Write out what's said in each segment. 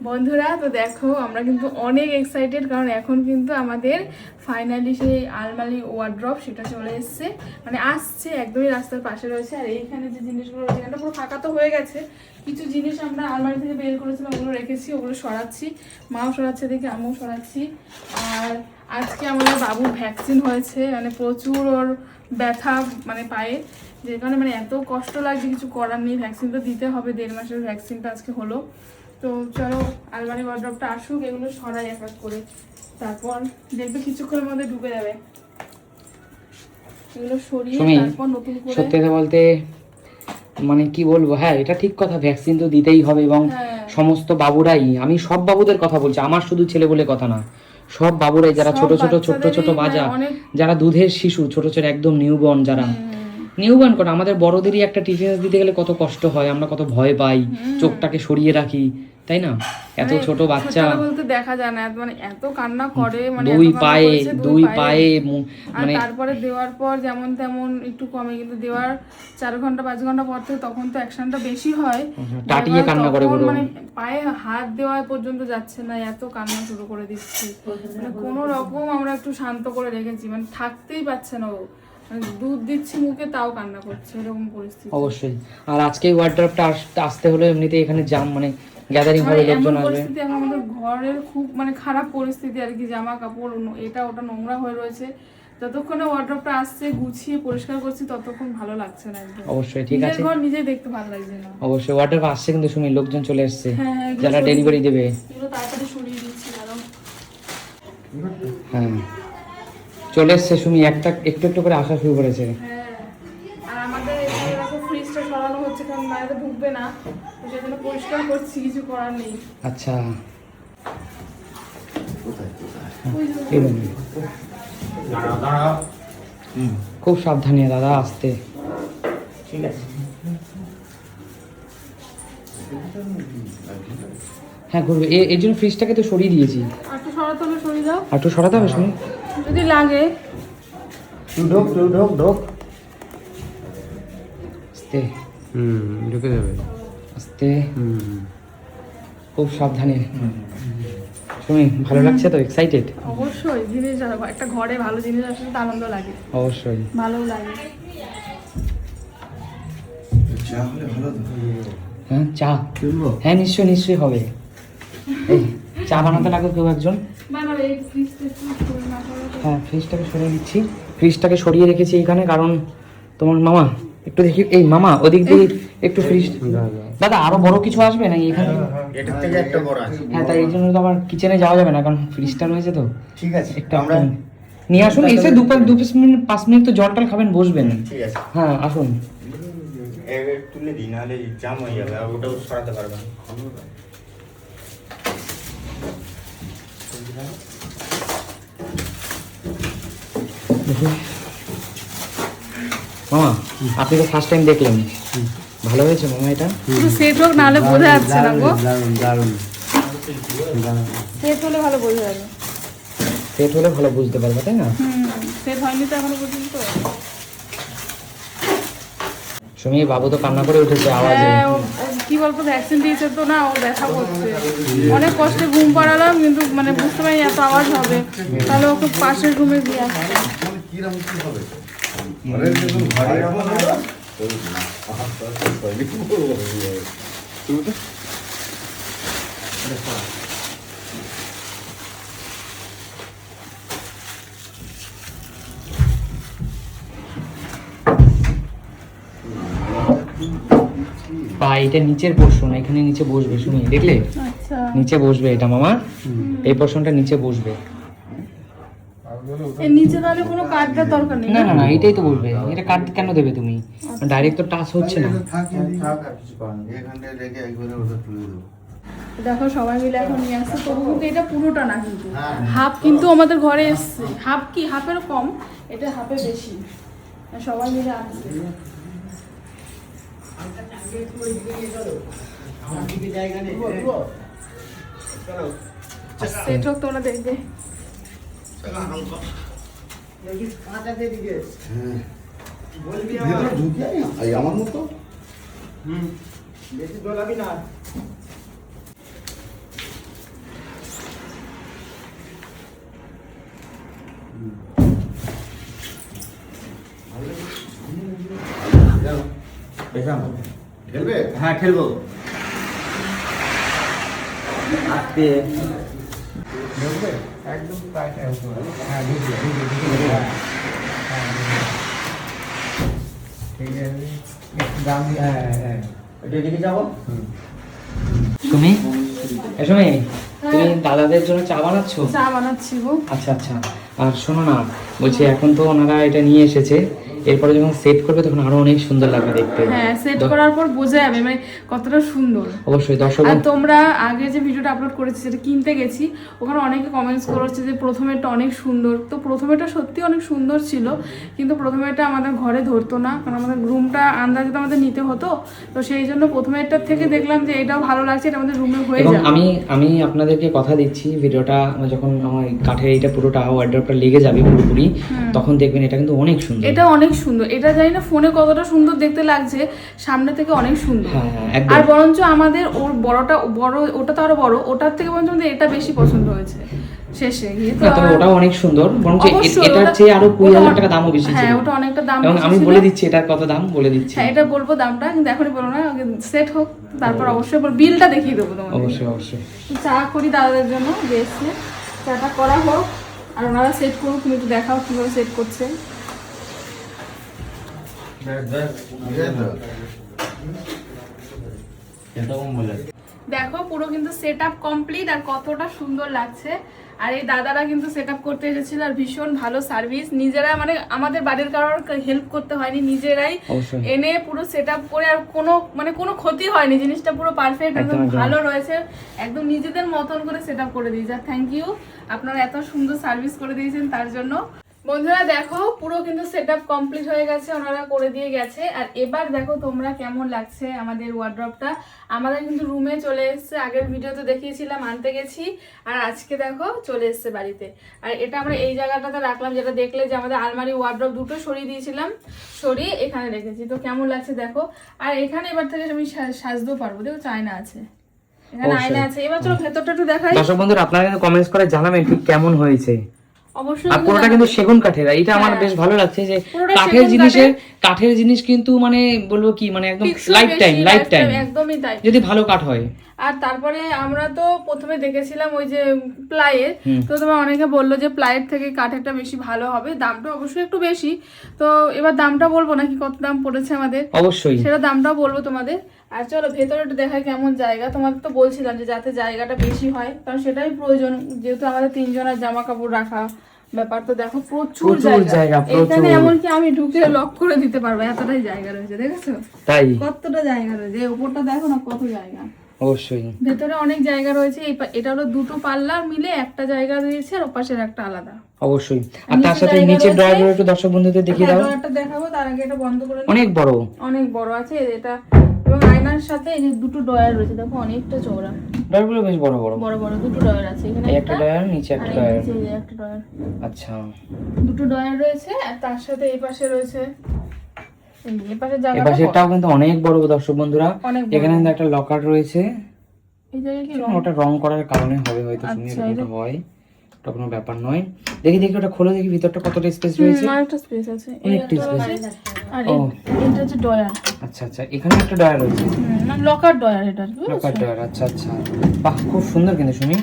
বন্ধুরা তো দেখো আমরা কিন্তু অনেক এক্সাইটেড, কারণ এখন কিন্তু আমাদের ফাইনালি সেই আলমারি ওয়ার্ড্রপ সেটা চলে এসছে, মানে আসছে, একদমই রাস্তার পাশে রয়েছে। আর এইখানে যে জিনিসগুলো রয়েছে এখানটা পুরো ফাঁকা তো হয়ে গেছে, কিছু জিনিস আমরা আলমারি থেকে বের করেছিলাম ওগুলো রেখেছি, ওগুলো সরাচ্ছি, মাও সরাচ্ছে দেখে আমিও সরাচ্ছি। আর আজকে আমাদের বাবুর ভ্যাকসিন হয়েছে, মানে প্রচুর ওর ব্যথা মানে পায়ে, যে কারণে মানে এত কষ্ট লাগছে, কিছু করার নেই, ভ্যাকসিন তো দিতে হবে, 1.5 মাসের ভ্যাকসিনটা আজকে হলো। তো চলো আলমারি ওয়ার্ড্রপটা আসুক, এগুলো সরাই এক এক করে, তারপর দেখবে কিছুক্ষণের মধ্যে ঢুকে যাবে। এগুলো সরিয়ে তারপর নতুন করে, সত্যি কথা বলতে মানে কি বলবো, হ্যাঁ এটা ঠিক কথা, ভ্যাকসিন তো দিতেই হবে এবং সমস্ত বাবুরাই, আমি সব বাবুদের কথা বলছি, আমার শুধু ছেলে বলে কথা না, সব বাবুরাই যারা ছোট ছোট বাজা, যারা দুধের শিশু, ছোট ছোট একদম নিউবর্ন, যারা নিউবর্ন করে, আমাদের বড়দেরই একটা টিটেনাস দিতে গেলে কত কষ্ট হয়, আমরা কত ভয় পাই, চোখটাকে সরিয়ে রাখি, তাই না? এত ছোট বাচ্চা বলতে দেখা যায় না, মানে এত কান্না করে, মানে দুই পায়ে মানে তারপরে দেওয়ার পর যেমন তেমন একটু কমে, কিন্তু দেওয়ার 4 ঘন্টা 5 ঘন্টা পর থেকে তখন তো অ্যাকশনটা বেশি হয়, টাটিয়ে কান্না করে, মানে পায়ে হাত দেওয়া পর্যন্ত যাচ্ছে না, এত কান্না শুরু করে দিচ্ছি, মানে কোনো রকম আমরা একটু শান্ত করে রেখেছি, মানে থাকতেই পারছে না ও, দুধ দিচ্ছি মুখে তাও কান্না করছে, এরকম পরিস্থিতি। অবশ্যই। আর আজকে ওয়ার্ড্রপটা আসতে হলে এমনিতে এখানে জাম, মানে গ্যাদারিং হবে, লোকজন আসবে, আমাদের ঘরের খুব মানে খারাপ পরিস্থিতি আর কি, জামা কাপড় এটা ওটা নোংরা হয়ে রয়েছে, যতক্ষণে ওয়ার্ড্রপটা আসছে গুছিয়ে পরিষ্কার করছি ততক্ষণ ভালো লাগছে না একদম। অবশ্যই ঠিক আছে, ঘর নিজে দেখতে ভালো লাগছে না। অবশ্যই ওয়ার্ড্রপ আসছে, কিন্তু শুনি লোকজন চলে এসেছে, যারা ডেলিভারি দেবে, এগুলো তাড়াতাড়ি সরিয়ে দিচ্ছি। হ্যাঁ চলে এসছে সুমি, একটু একটু করে আসা শুরু করেছে। আর আমাদের এখানে দেখো ফ্রিজটা সরানো হচ্ছে, কারণ বাইরে ঢুকবে না, তো সেজন্য পরিষ্কার করছি, কিছু করার নেই। আচ্ছা খুব সাবধানে দাদা, আসতে, ঠিক আছে। হ্যাঁ ঘুরবে, এর জন্য ফ্রিজটাকে তো সরিয়ে দিয়েছি, একটু সরাতে হবে, সরিয়ে দাও, একটু সরাতে হবে শুনি, যদি লাগে ঢোক আস্তে, ঢুকে যাবে আস্তে, খুব সাবধানে। শুনি ভালো লাগছে তো, এক্সাইটেড? অবশ্যই, জিনিস একটা ঘরে ভালো জিনিস আসলে তো আনন্দ লাগে, অবশ্যই ভালো লাগে। হ্যাঁ চা, হ্যাঁ নিশ্চয়ই হবে। এই চা বানাতে লাগবে কেউ একজন, হ্যাঁ ফ্রিজটাকে সরিয়ে দিচ্ছি, ফ্রিজটাকে সরিয়ে রেখেছি এইখানে, কারণ তোমার মামা একটু দেখি, এই মামা ওদিক দিয়ে একটু ফ্রিজ, দাদা আরো বড় কিছু আসবে না এখানে? এটার থেকে একটা বড় আছে, হ্যাঁ তাই এই জন্য তো আবার কিচেনে যাওয়া যাবে না, কারণ ফ্রিজটা রয়েছে তো। ঠিক আছে, একটু আমরা নিয়ে আসুন, এসে 5 মিনিট তো জল টল খাবেন, বসবেন, ঠিক আছে, হ্যাঁ আসুন। তুলে দিই, নাহলে জাম হয়ে যাবে, আর ওটাও সরাতে পারবেন। মামা আপনি তো ফার্স্ট টাইম দেখলেন, ভালো হয়েছে মামা? এটা সেট হোক, নাহলে বোঝা যাচ্ছে না গো, দারুণ সেট হলে ভালো বোঝা যাবে, সেট হলে ভালো বুঝতে পারবে, তাই না? সেট হয়নি তো এখনো পর্যন্ত। সুমি বাবু তো কান্না করে উঠেছে আওয়াজে, কি বলতো ভ্যাকসিন দিয়েছে তো না, ও ব্যথা করছে, অনেক কষ্টে ঘুম পাড়ালাম, কিন্তু মানে বুঝতে পারি এত আওয়াজ হবে, তাহলে ওকে পাশের রুমে দিয়ে আসছে। পা এটা নিচের পোর্শন, এখানে নিচে বসবে, শুনি দেখলে আচ্ছা নিচে বসবে এটা মামা, এই পোর্শনটা নিচে বসবে, এর নিচে তাহলে কোনো কাটটার দরকার নেই? না না না এটাই তো বসবে, এটা কাট কেন দেবে তুমি, ডাইরেক্ট তো টাচ হচ্ছে না। দেখো সবাই মিলে এখন নিয়ে আসছে, তবু কিন্তু এটা পুরোটা না, কিন্তু হাফ কিন্তু আমাদের ঘরে এসছে, হাফ কি হাফের কম, এটা হাফে বেশি, সবাই মিলে আসছে। সেট হোক তোমরা দেখবে, আমার মতো বেশি দোলাবি না। খেলবে? হ্যাঁ খেলবো আজকে ঢুকবে? একদম পায়ে ঢুকবে। হ্যাঁ, ঢুকবে, ঢুকবে, ঢুকবে। হ্যাঁ, হ্যাঁ, ঢুকবে। ঠিক আছে। একটু দাম দিয়ে, হ্যাঁ, হ্যাঁ। এটা এদিকে যাবো তুমি তুমি তুমি দাদাদের জন্য চা বানাচ্ছো? চা বানাচ্ছি গো। আচ্ছা আচ্ছা। আর শোনো না, বলছি এখন তো ওনারা এটা নিয়ে এসেছে, এরপরে যখন সেট করবে তখন আরো অনেক সুন্দর লাগবে দেখতে। হ্যাঁ, সেট করার পর বোঝা যাবে মানে কতটা সুন্দর। অবশ্যই দর্শক আর তোমরা আগে যে ভিডিওটা আপলোড করেছি সেটা কিনতে গেছি, ওখানে অনেকে কমেন্টস করেছে যে প্রথমেরটা অনেক সুন্দর। তো প্রথমেরটা সত্যি অনেক সুন্দর ছিল, কিন্তু প্রথমেরটা আমাদের ঘরে ধরতো না, কারণ আমাদের রুমটা আন্দাজে তো আমাদের নিতে হতো। তো সেই জন্য প্রথমেরটার থেকে দেখলাম যে এটাও ভালো লাগছে, এটা আমাদের রুমে হয়ে এবং যাবে। আমি আপনাদেরকে কথা দিচ্ছি, ভিডিওটা যখন আমার কাঠের এইটা পুরোটা ওয়ার্ড্রপটা লেগে যাবে পুরোপুরি, তখন দেখবেন এটা কিন্তু অনেক সুন্দর। এটা অনেক সুন্দর, এটা জানি না ফোনে কতটা সুন্দর দেখতে লাগছে, সামনে থেকে অনেক সুন্দর। হ্যাঁ হ্যাঁ একদম। আর বরঞ্চ আমাদের ওর বড় ওটা তো আরো বড়, ওটার থেকে বরঞ্চ আমাদের এটা বেশি পছন্দ হয়েছে শেষে গিয়ে। তো না, তবে ওটাও অনেক সুন্দর, বরঞ্চ অবশ্যই এটার ওটা- চেয়ে আরো 20,000 ওটা- টাকা দামও বেশি ছিল। হ্যাঁ, ওটা অনেকটা দাম এবং বেশি আমি ছিল। বলে দিচ্ছি এটার কত দাম বলে দিচ্ছি। হ্যাঁ, এটা বলবো দামটা, কিন্তু এখনই বলো না, সেট হোক তারপর অবশ্যই বিলটা দেখিয়ে দেবো তোমাদের। অবশ্যই অবশ্যই। চা করি দাদাদের জন্য, বেশি চাটা করা হোক আর ওনারা সেট করুক। তুমি একটু দেখাও কিভাবে সেট করছে। দেখো পুরো কিন্তু সেট আপ কমপ্লিট, আর কতটা সুন্দর লাগছে। আর এই দাদারা কিন্তু সেট আপ করতে এসেছিল, আর ভীষণ ভালো সার্ভিস। নিজেরা মানে আমাদের বাড়ির কারোর হেল্প করতে হয়নি, নিজেরাই অবশ্যই। এনে পুরো সেট আপ করে, আর কোনো ক্ষতি হয়নি, জিনিসটা পুরো পারফেক্ট একদম একদম। ভালো রয়েছে, একদম নিজেদের মতন করে সেট আপ করে দিয়েছে। থ্যাংক ইউ, আপনারা এত সুন্দর সার্ভিস করে দিয়েছেন তার জন্য। বন্ধুরা দেখো পুরো কিন্তু সেটআপ কমপ্লিট হয়ে গেছে, ওনারা করে দিয়ে গেছে। আর এবার দেখো তোমরা কেমন লাগছে আমাদের ওয়ার্ড্রপটা। আমাদের কিন্তু রুমে চলে এসেছে, আগের ভিডিওতে দেখিয়েছিলাম আনতে গেছি, আর আজকে দেখো চলে এসেছে বাড়িতে। আর এটা আমরা এই জায়গাটাতে রাখলাম, যেটা দেখলে যে আমাদের আলমারি ওয়ার্ড্রপ দুটো সরিয়ে দিয়েছিলাম, সরিয়ে এখানে রেখেছি। তো কেমন লাগছে দেখো। আর এখানে এবার থেকে আমি সাজতেও পারবো, দেখো চায়না আছে, এখানে আয়না আছে। এবার চলো ভেতরটা একটু দেখাই। দর্শক বন্ধুরা আপনারা কিন্তু কমেন্টস করে জানাবেন ঠিক কেমন হয়েছে। অবশ্যই আর পুরোটা কিন্তু সেগুন কাঠের, এটা আমার বেশ ভালো লাগছে যে পুরোটা কাঠের জিনিস কিন্তু মানে বলবো কি মানে একদম লাইফ টাইম একদমই তাই যদি ভালো কাঠ হয়। আর তারপরে আমরা তো প্রথমে দেখেছিলাম ওই যে প্লাইয়ের, তো তোমার অনেকে বললো যে প্লাইয়ের থেকে কাঠেরটা বেশি ভালো হবে, দামটা অবশ্যই একটু বেশি। তো এবার দামটা বলবো নাকি কত দাম পড়েছে আমাদের, অবশ্যই সেটা দামটাও বলবো তোমাদের। আর চলো ভেতরে একটু দেখাই কেমন জায়গা। তোমাদের তো বলছিলাম যে যাতে জায়গাটা বেশি হয়, কারণ সেটাই প্রয়োজন, যেহেতু আমাদের 3 জনের জামা কাপড় রাখা ব্যাপার। তো দেখো প্রচুর জায়গা, এখানে এমনকি আমি ঢুকে লক করে দিতে পারবো, এতটাই জায়গা রয়েছে। দেখেছো তাই কতটা জায়গা রয়েছে, এই উপরটা দেখো না কত জায়গা, অবশ্যই ভেতরে অনেক জায়গা রয়েছে। এটা হলো দুটো পাল্লা মিলে একটা জায়গা দিয়েছে, আর ওপাশের একটা আলাদা। অবশ্যই। আর তার সাথে নিচের ড্রয়ারগুলো একটু দর্শক বন্ধুদের দেখিয়ে দাও। ড্রয়ারটা দেখাবো, তার আগে এটা বন্ধ করে নিই। অনেক বড় আছে এটা, এবং আয়নার সাথে এই যে দুটো ড্রয়ার রয়েছে, দেখো অনেকটা চওড়া। ড্রয়ারগুলো বেশ বড় বড় দুটো ড্রয়ার আছে, এখানে একটা ড্রয়ার নিচে একটা আর ড্রয়ার। নিচে এই যে একটা ড্রয়ার। আচ্ছা, দুটো ড্রয়ার রয়েছে, আর তার সাথে এই পাশে রয়েছে এই পাশে জায়গাটা এপাশেরটাও কিন্তু অনেক বড় দর্শক বন্ধুরা। অনেক বড়। এখানে কিন্তু একটা লকার রয়েছে, এই জায়গায় কি ওটা রং করার কারণে হবে হয়তো, শুনি এরকমটা হয়, ওটা কোনো ব্যাপার নয়। দেখি ওটা খোলো দেখি ভিতরটা কতটা স্পেস রয়েছে। আরেকটা স্পেস আছে, অনেকটা স্পেস। আর এটা হচ্ছে ড্রয়ার, আচ্ছা আচ্ছা, এখানে একটা ড্রয়ার রয়েছে, মানে লকার ড্রয়ার এটা আর কি, লকার ড্রয়ার। আচ্ছা আচ্ছা, বাহ খুব সুন্দর কিন্তু শুনি,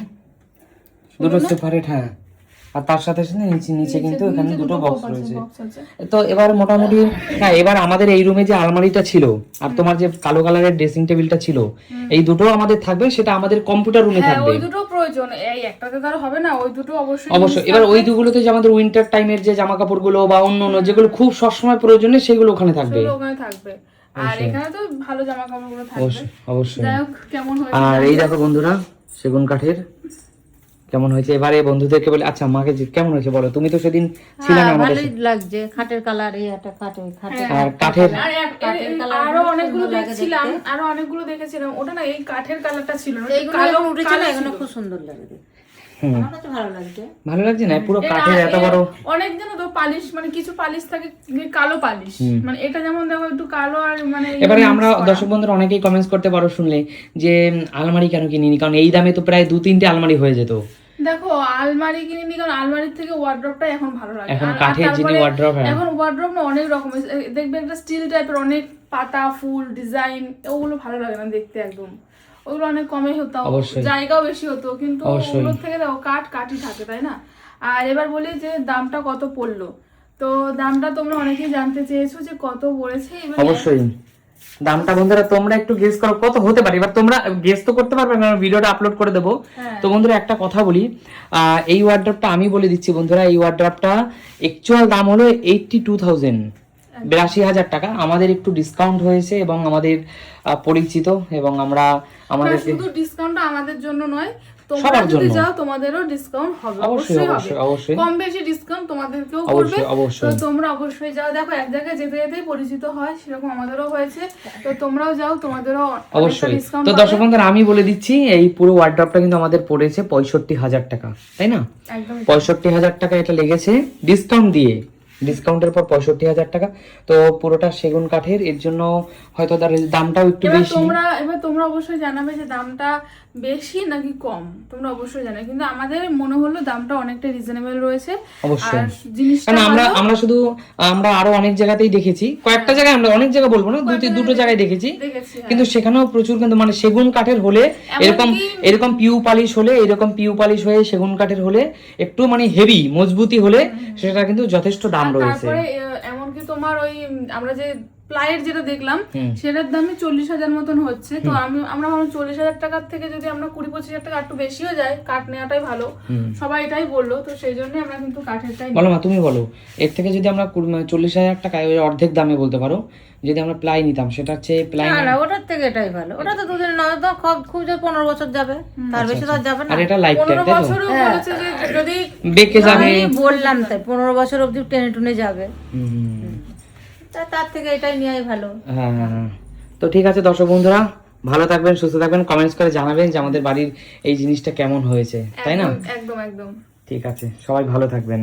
দুটো সেপারেট। হ্যাঁ, আর তার সাথে সাথে নিচে কিন্তু এখানে দুটো বক্স রয়েছে। তো এবার মোটামুটি হ্যাঁ, এবার আমাদের এই রুমে যে আলমারিটা ছিল আর তোমার যে কালো কালারের ড্রেসিং টেবিলটা ছিল, এই দুটো আমাদের থাকবে, সেটা আমাদের কম্পিউটার রুমে থাকবে। ওই দুটো প্রয়োজন, এই একটাতে তো আর হবে না, ওই দুটো অবশ্যই। এবার ওই দুগুলোতে যে আমাদের উইন্টার টাইমের যে জামা কাপড়গুলো বা অন্য যেগুলো খুব সবসময় প্রয়োজনে সেগুলো ওখানে থাকবে। ওখানে থাকবে, আর এখানে তো ভালো জামা কাপড়গুলো থাকবে। অবশ্যই। যাই হোক কেমন হয়েছে। আর এই দেখো বন্ধুরা সেগুন কাঠের কেমন হয়েছে। এবারে বন্ধুদেরকে বলে, আচ্ছা মাকে কেমন হয়েছে বলো, তুমি তো সেদিন ছিলে না আমাদের ভালোই লাগছে, খাটের কালার এই একটা খাটের আর কাঠের আরো অনেকগুলো দেখেছিলাম, ওটা না এই কাঠের কালারটা ছিল না, এইগুলো এখন উঠেছে না, এগুলো খুব সুন্দর লাগে দেখতে। আমার কাছে ভালো লাগছে। ভালো লাগছে না পুরো কাঠের এত বড়। অনেক জন তো পালিশ, মানে কিছু পালিশ থাকে কালো পালিশ, মানে এটা যেমন দেখো একটু কালো, আর মানে এবারে আমরা দর্শক বন্ধুরা অনেকেই কমেন্টস করতে পারো শুনলে যে আলমারি কেন কিনিনি, কারণ এই দামে তো প্রায় 2-3টে আলমারি হয়ে যেত। দেখো আলমারি কিনিনি, কারণ আলমারির থেকে ওয়ার্ড্রপটা এখন ভালো লাগে। এখন কাঠের যিনি ওয়ার্ড্রপ, এখন ওয়ার্ড্রপ না অনেক রকমের দেখবে, একটা স্টিল টাইপের অনেক পাতা ফুল ডিজাইন ওগুলো ভালো লাগে না দেখতে একদম, ওগুলো অনেক কমে হতো, অবশ্যই। জায়গাও বেশি হতো, কিন্তু অবশ্যই। ওগুলোর থেকে দেখো কাঠই থাকে তাই না। আর এবার বলি যে দামটা কত পড়লো, তো দামটা তোমরা অনেকেই জানতে চেয়েছো যে কত পড়েছে। এবার অবশ্যই দামটা বন্ধুরা তোমরা একটু গেস করো কত হতে পারে। এবার তোমরা গেস তো করতে পারবে না, ভিডিওটা আপলোড করে দেবো। হ্যাঁ। তো বন্ধুরা একটা কথা বলি, এই ওয়ার্ড্রপটা আমি বলে দিচ্ছি বন্ধুরা, এই ওয়ার্ড্রপটা অ্যাকচুয়াল দাম হলো 82,000, 82,000 টাকা। আমাদের একটু ডিসকাউন্ট হয়েছে এবং আমাদের পরিচিত এবং আমরা আমাদের শুধু ডিসকাউন্টটা আমাদের জন্য নয়, তোমরা সবার যদি জন্য। যাও তোমাদেরও ডিসকাউন্ট হবে, অবশ্যই, অবশ্যই হবে, অবশ্যই, অবশ্যই। কম বেশি ডিসকাউন্ট তোমাদেরকেও করবে। অবশ্যই, তো অবশ্যই। তোমরা অবশ্যই যাও, দেখো এক জায়গায় যেতে যেতেই পরিচিত হয়, সেরকম আমাদেরও হয়েছে, তো তোমরাও যাও, তোমাদেরও অবশ্যই। ডিসকাউন্ট তো দর্শক বন্ধুরা আমি বলে দিচ্ছি, এই পুরো ওয়ার্ড্রপটা কিন্তু আমাদের পড়েছে 65,000 টাকা, তাই না? একদম 65,000 টাকা এটা লেগেছে ডিসকাউন্ট দিয়ে, ডিসকাউন্টের পর 65,000 টাকা। তো পুরোটা সেগুন কাঠের, এর জন্য হয়তো তার দামটাও একটু বেশি। এবার তোমরা অবশ্যই জানাবে যে দামটা বেশি নাকি কম, তোমরা অবশ্যই জানাবে, কিন্তু আমাদের মনে হলো দামটা অনেকটা রিজনেবল রয়েছে। অবশ্যই। আর জিনিসটা কারণ ভালো। আমরা আরো অনেক জায়গাতেই দেখেছি, কয়েকটা জায়গায়, আমরা অনেক জায়গা বলবো না, দুটো জায়গায় দেখেছি, দেখেছি, হ্যাঁ। কিন্তু সেখানেও প্রচুর কিন্তু মানে সেগুন কাঠের হলে এরকম পিউ পালিশ হলে, এরকম পিউ পালিশ হয়ে সেগুন কাঠের হলে একটু মানে হেভি মজবুতি হলে সেটা কিন্তু যথেষ্ট দাম রয়েছে। তারপরে এমনকি তোমার ওই আমরা যে প্লাইয়ের যেটা দেখলাম সেটার দামই 40,000 মতন হচ্ছে। তো আমরা ভাবলাম 40,000 টাকার থেকে যদি আমরা 20-25,000 টাকা একটু বেশিও যায়, কাঠ নেওয়াটাই ভালো, সবাই এটাই বললো, তো সেই জন্য আমরা কিন্তু কাঠেরটাই বলো মা, তুমি বলো, এর থেকে যদি আমরা 40,000 টাকায় ওই অর্ধেক দামে বলতে পারো, যদি আমরা প্লাই নিতাম, সেটা হচ্ছে প্লাই না ওটার থেকে এটাই ভালো, ওটা তো দুদিন নয় তো খুব জোর 15 বছর যাবে, তার বেশি তো আর যাবে না। আর এটা লাইফ টাইম, 15 তাই তো? বছরও বলেছে যে যদি বেঁকে যাবে। আমি বললাম তাই 15 বছর অবধি টেনে টুনে যাবে, হুম। তার থেকে এটাই নেওয়াই ভালো। হ্যাঁ হ্যাঁ হ্যাঁ। তো ঠিক আছে দর্শক বন্ধুরা, ভালো থাকবেন, সুস্থ থাকবেন, কমেন্টস করে জানাবেন যে আমাদের বাড়ির এই জিনিসটা কেমন হয়েছে, তাই না? একদম একদম ঠিক আছে, সবাই ভালো থাকবেন।